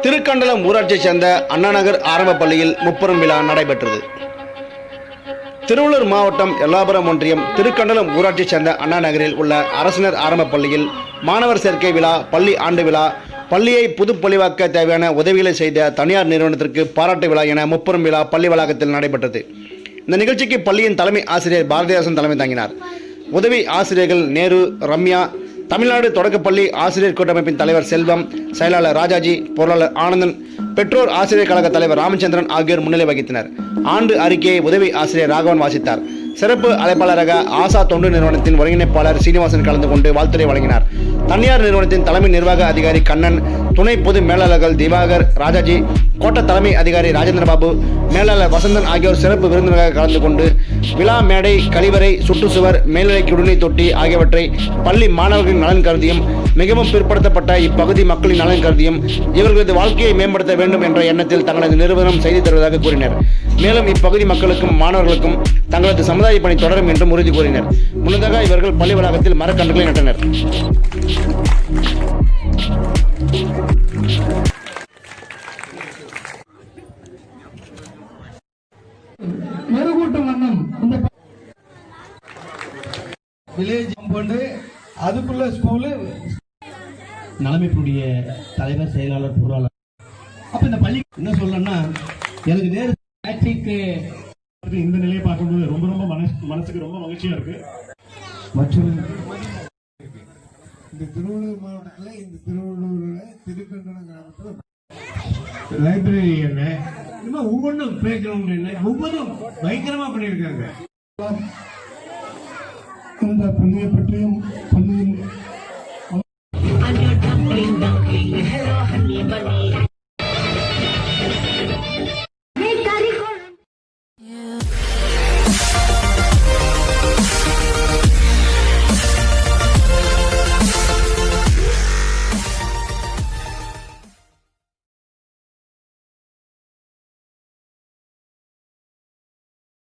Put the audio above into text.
திருக்கண்டலம் ஊராட்சியைச் சேர்ந்த அண்ணாநகர் ஆரம்ப பள்ளியில் முப்பெரும் விழா நடைபெற்றது. திருவள்ளூர் மாவட்டம் எல்லாபுரம் ஒன்றியம் திருக்கண்டலம் ஊராட்சியைச் சேர்ந்த அண்ணாநகரில் உள்ள அரசினர் ஆரம்ப பள்ளியில் மாணவர் சேர்க்கை விழா, பள்ளி ஆண்டு விழா, பள்ளியை புதுப்பொலிவாக்க தேவையான உதவிகளை செய்த தனியார் நிறுவனத்திற்கு பாராட்டு விழா என முப்பெரும் விழா பள்ளி வளாகத்தில் நடைபெற்றது. இந்த நிகழ்ச்சிக்கு பள்ளியின் தலைமை ஆசிரியர் பாரதிதாசன் தலைமை தாங்கினார். உதவி ஆசிரியர்கள் நேரு, ரம்யா, தமிழ்நாடு தொடக்கப்பள்ளி ஆசிரியர் கூட்டமைப்பின் தலைவர் செல்வம், செயலாளர் ராஜாஜி, பொருளாளர் ஆனந்தன், பெற்றோர் ஆசிரியர் கழக தலைவர் ராமச்சந்திரன் ஆகியோர் முன்னிலை வகித்தனர். ஆண்டு அறிக்கையை உதவி ஆசிரியர் ராகவன் வாசித்தார். சிறப்பு அழைப்பாளராக ஆசா தொண்டு நிறுவனத்தின் ஒருங்கிணைப்பாளர் சீனிவாசன் கலந்து கொண்டு வாழ்த்துரை வழங்கினார். தனியார் நிறுவனத்தின் தலைமை நிர்வாக அதிகாரி கண்ணன், துணை பொது மேலாளர்கள் திவாகர், ராஜாஜி, கோட்ட தலைமை அதிகாரி ராஜேந்திரபாபு, மேலாளர் வசந்தன் ஆகியோர் சிறப்பு விருந்தினராக கலந்து கொண்டு விழா மேடை, கழிவறை, சுற்றுச்சுவர், மேல்நிலை குடிநீர் தொட்டி ஆகியவற்றை பள்ளி மாணவர்களின் நலன் கருதியும் மிகவும் பிற்படுத்தப்பட்ட இப்பகுதி மக்களின் நலன் கருதியும் இவர்களது வாழ்க்கையை மேம்படுத்த வேண்டும் என்ற எண்ணத்தில் தங்களது நிறுவனம் செய்து தருவதாக கூறினர். மேலும் இப்பகுதி மக்களுக்கும் மாணவர்களுக்கும் தங்களது சமுதாய பணி தொடரும் என்றும் உறுதி கூறினர். முன்னதாக இவர்கள் பள்ளி வளாகத்தில் மரக்கன்றுகளை நட்டனர். வில்லேஜ் அதுக்குள்ள ஸ்கூலு நலமைப்புடைய தலைவர், செயலாளர், பொருளாளர். அப்ப இந்த பள்ளி என்ன சொல்லணும்னா, எனக்கு நேரு இந்த நிலையை பார்க்கும்போது ரொம்ப ரொம்ப மனசுக்கு ரொம்ப மகிழ்ச்சியா இருக்கு. மற்றும் இந்த திருவள்ளூர் மாவட்டத்தில், இந்த திருவள்ளூர்ல திருக்கண்டலம் கிராமத்தில் லைப்ரரி என்ன இன்னும் ஒவ்வொன்றும் பிளே கிரவுண்ட் என்ன ஒவ்வொன்றும் பயங்கரமா பண்ணியிருக்காங்க. இந்த பள்ளியை பற்றியும் பள்ளியின்